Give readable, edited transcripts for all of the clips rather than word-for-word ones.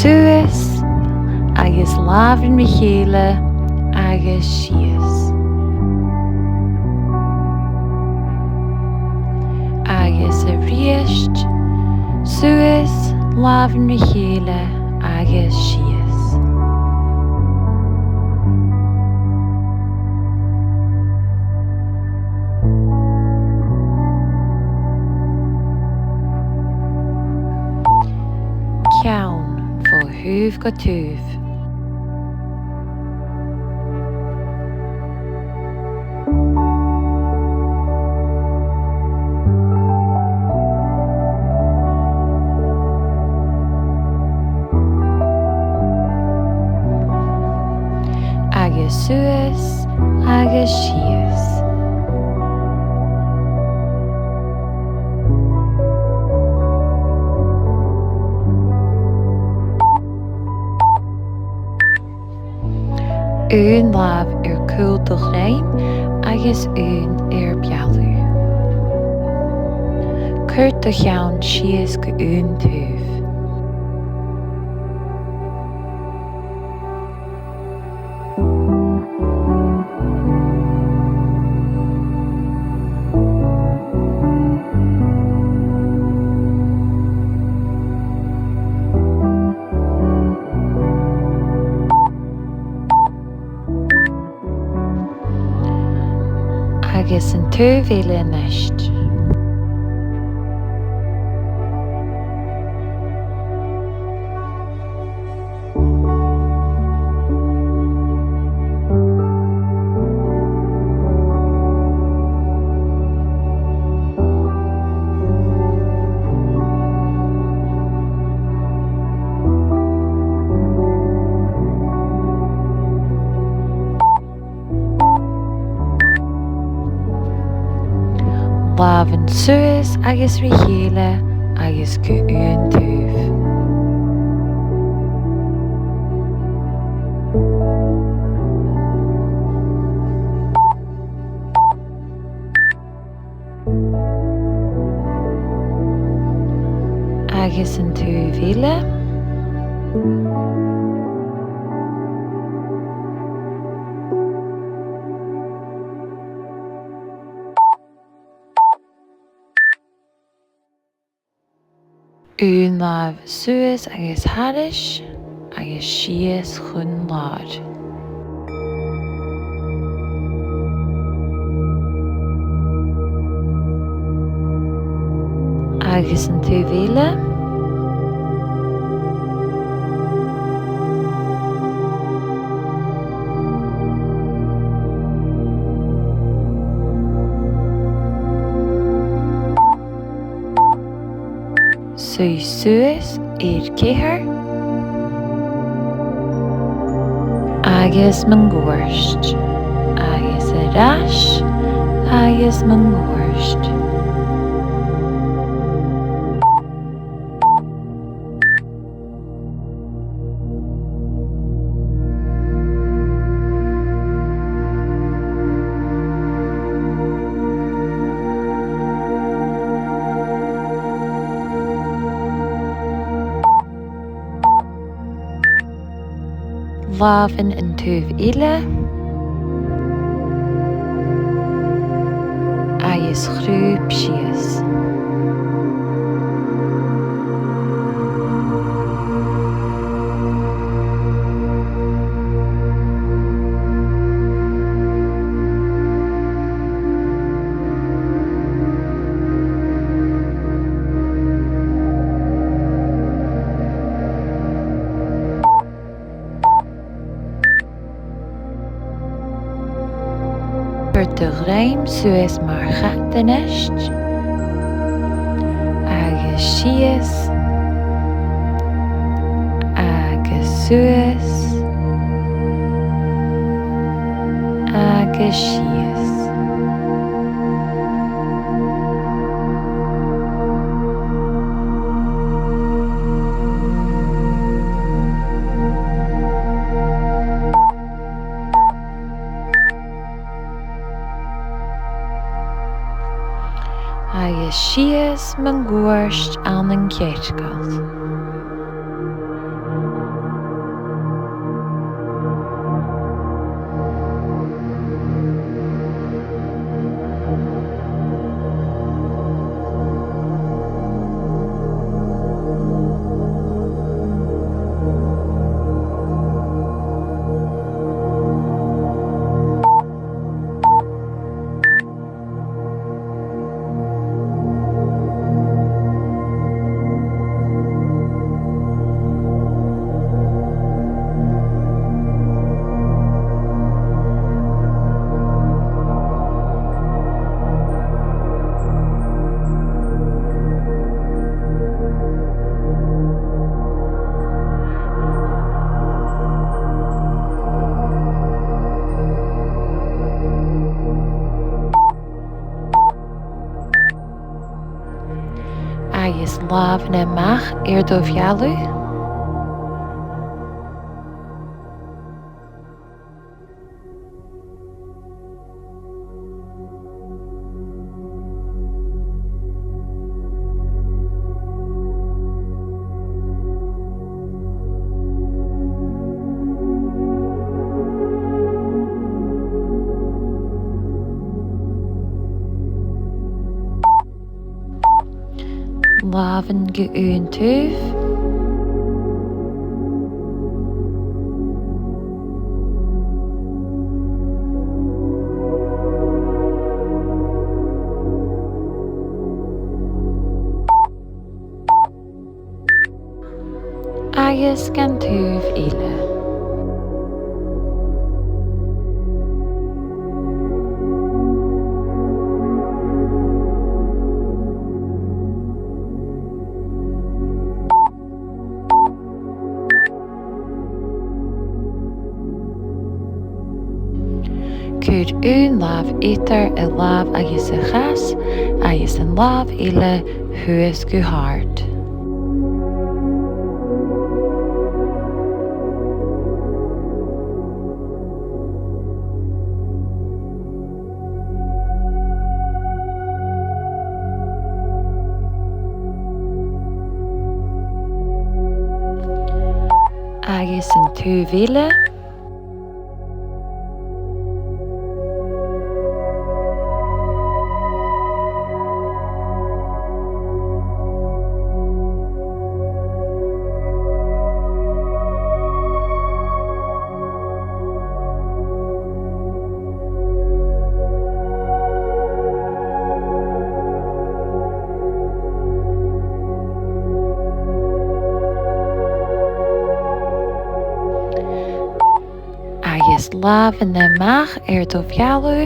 suas agus lábhainn mi chéile agus síos. Agus a ríist, suas lábhainn mi chéile agus síos. Ceann fó thuamh go túmh. Agus suas agus síos. Ún lámh cúl do chréim agus ún bealú. Cuirt do cheann síos go ún túmh. Agus an túmhíle anoist. Lábhainn suas agus rí chéile agus go ún túmh. Agus an túmhíle. Ún lámh suas agus haris agus síos chun láir. Agus an túmhíle. Suas céthar agus man gcuairst agus rais agus man gcuairst. Lábhainn an túmhíle agus chrúb síos. De réim suas mar chat anoist agus síos agus suas agus síos. agus síos man gcuairst an céitgáil. lámh na meach ar do bhealú. Lámhan go iontuh. Agus gan tuamh ile. Cúd lámh ítar I lámh agus a chas agus an lámh ile thuas go háirt. Agus an tuamh ile. Agus lámh na meach ar do bhealú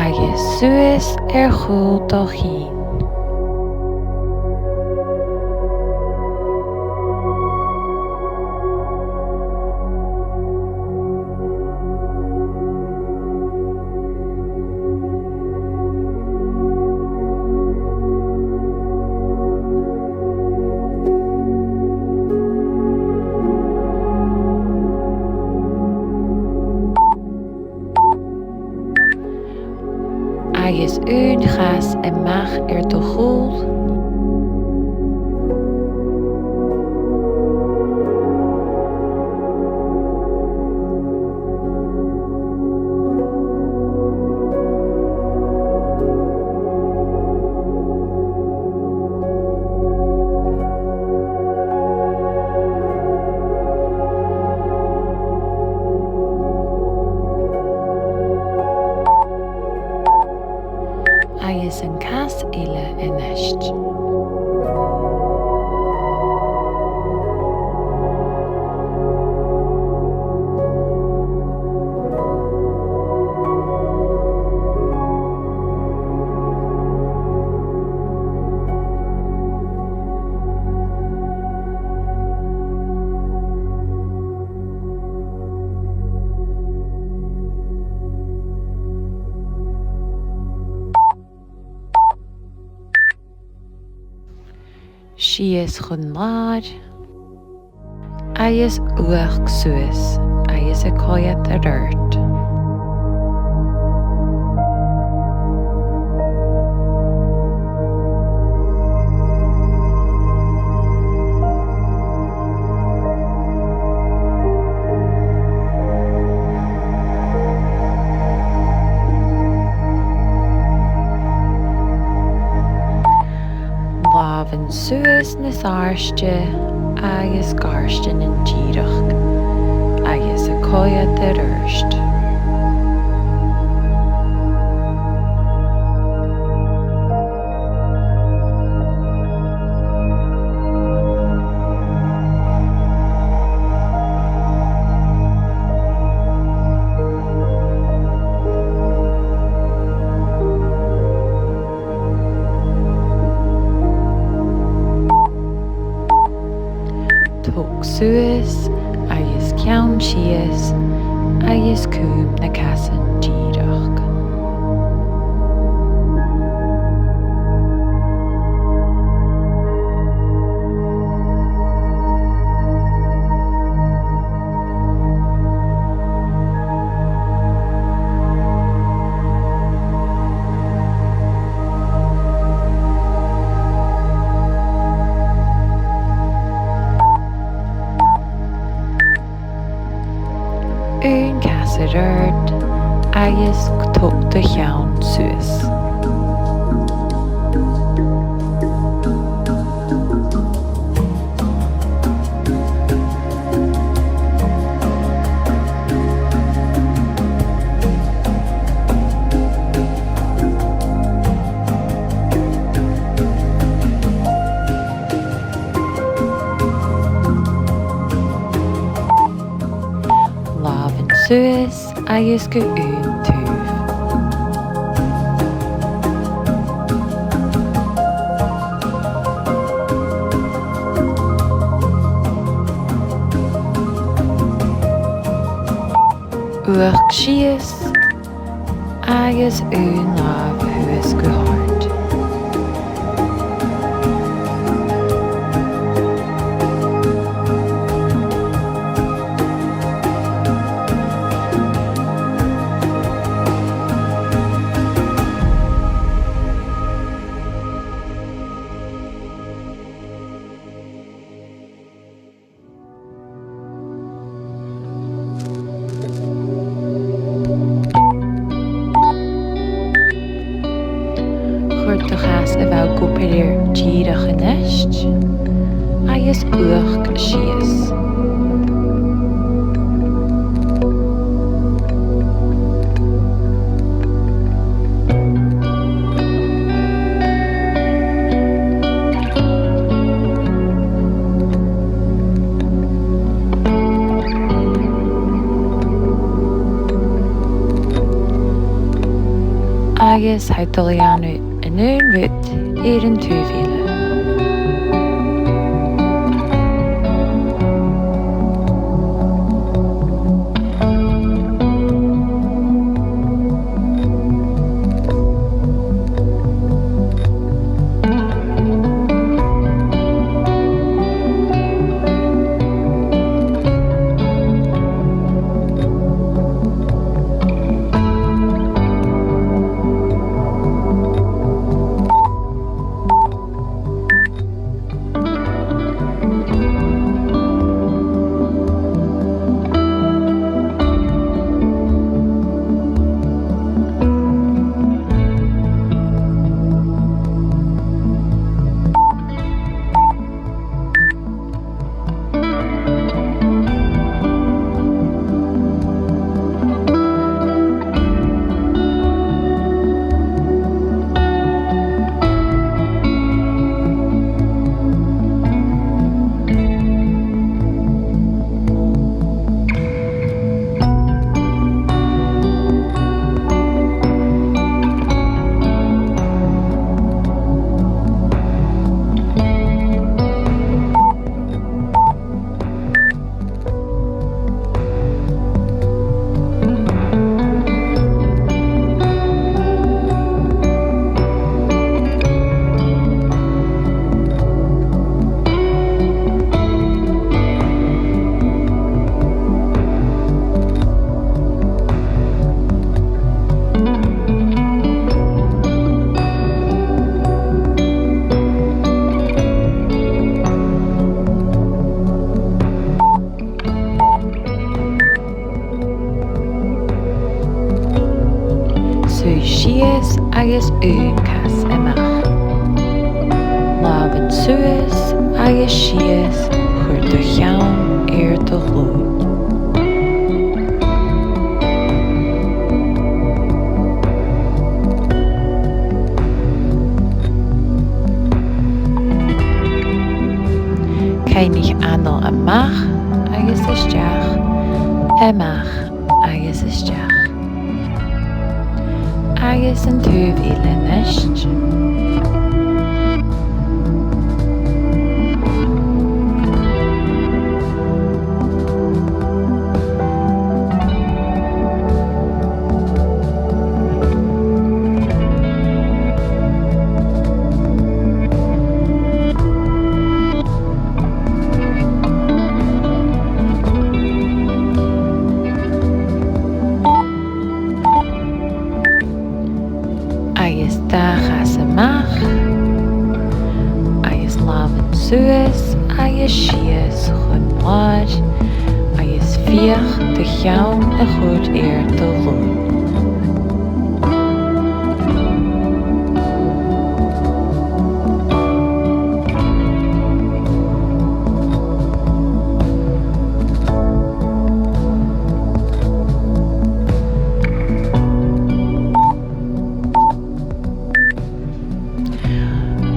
agus suas ar chúl do shín. Agus chas I meach ar do chúl. Agus an cas ile inisht. Sias chun láir, agus uach suas, agus a coiad a rirt. Lámhan suas na sáirste agus garstin an díreach agus a coiad a rirst. Tóg suas agus ceann sias agus cúm na casan díreach. ún casarard agus tuachta cheann suas. Lámhain suas agus go ún túf. Uach síos agus ún lámh thuas go háirt. Chuirteachas a bheith gopaidir díreach in éist agus uach síos. Agus haidolianú in ún rút ar an túmhíle. Síos agus ún cas amach. Lámhain suas agus síos chuirte cheann ar do glún. Caiinnig anal amach agus isteach, amach agus isteach. Agus an túmhíle in éist. Agus dáchas amach, agus lámhain suas, agus síos chun láir, agus fíoch de cheann a chuid do lún.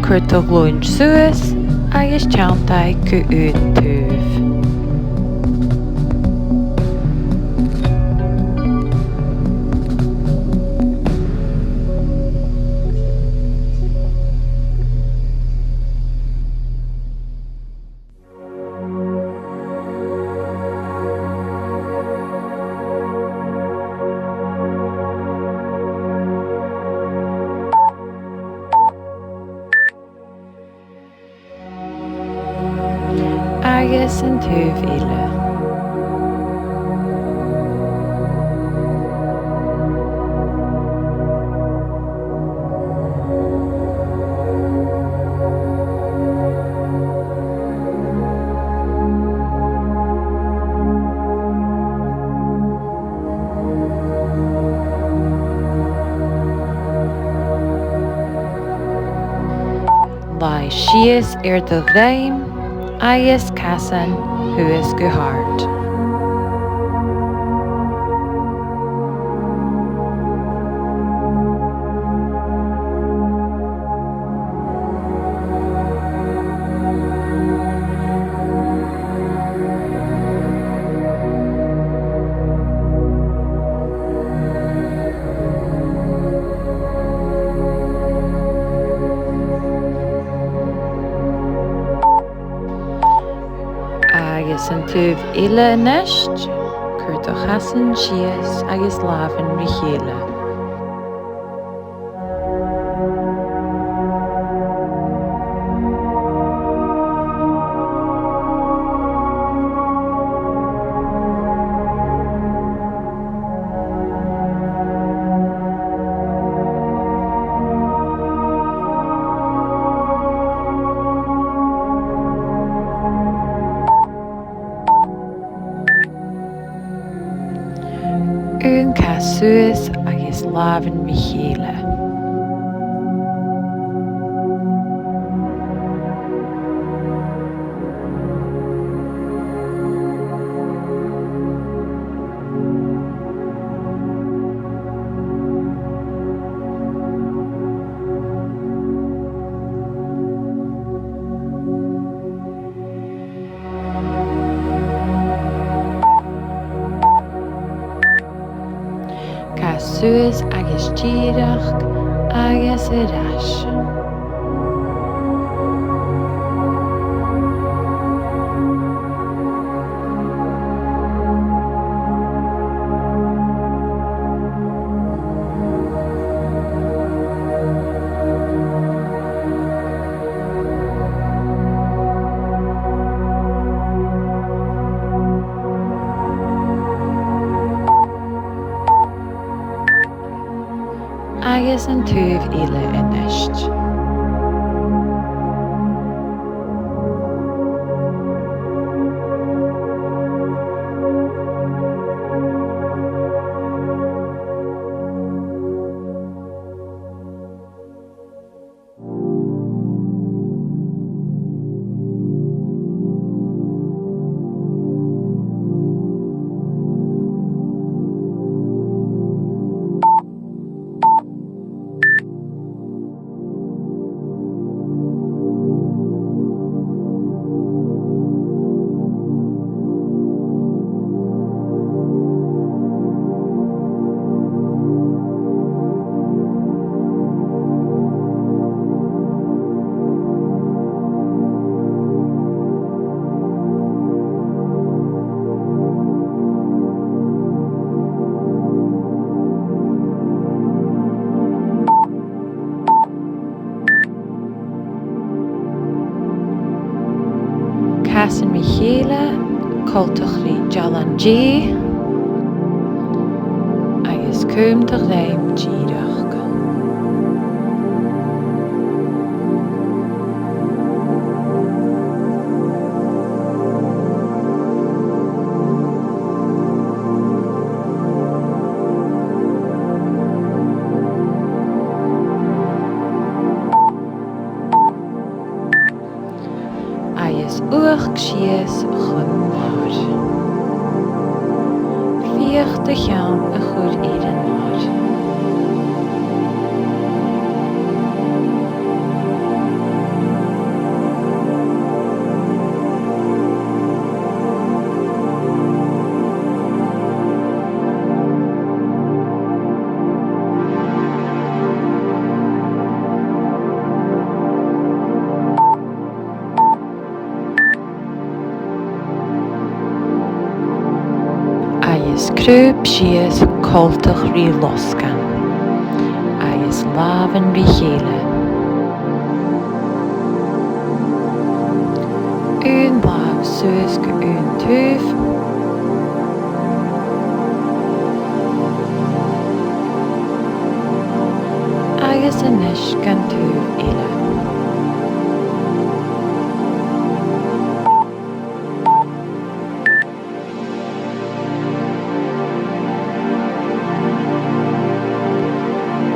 Cuir do glún suas agus teantaigh go úd túh. Agus an túh ile. Lai sios do bhéim agus casan thuas go háirt. Agus an túh ile inis, cuir do chasan sios agus lábhan ri chéile. Ún cas suas agus lábhan ri chéile. Suas agus tíreach agus iris. Agus an túh ile inis. Casan ri chéile, cultach ri jalan G, agus cúm do réim díreach. agus uach sias chun mar. Fíoch de cheann a chur iad an mar. Agus crúb sias coltach rí loscan. Agus lávan rí chéile. Un láv suas go un túf. Agus inis gan túf eile.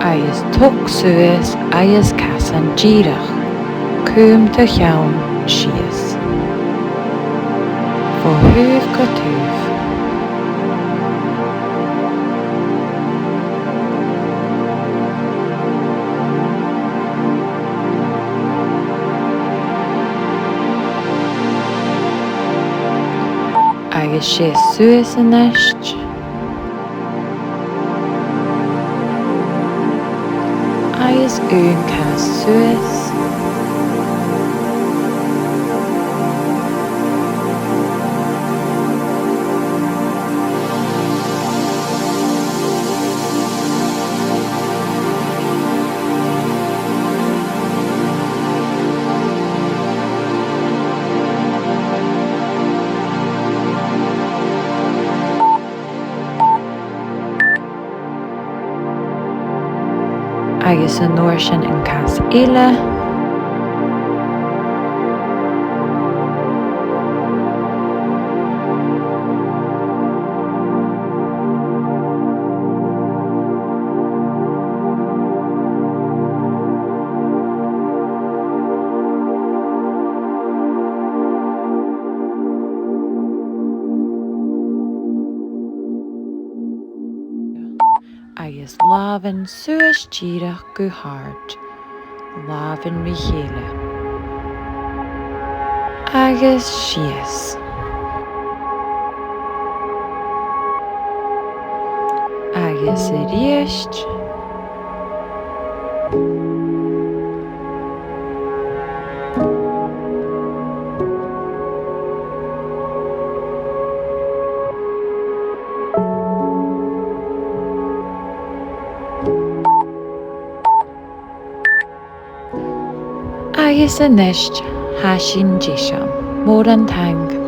Agus tuk suas agus casan díreach. Cúm de cheann sias. Fó thuúf go túf. Agus sé suas inis. Agus un cas suas. Agus an nuair sin an cas eile. Agus lávan suas díreach go hard. Lávan rí chéile. Agus sias. Agus a ríist. Agus inis hasin díseam, mór an tang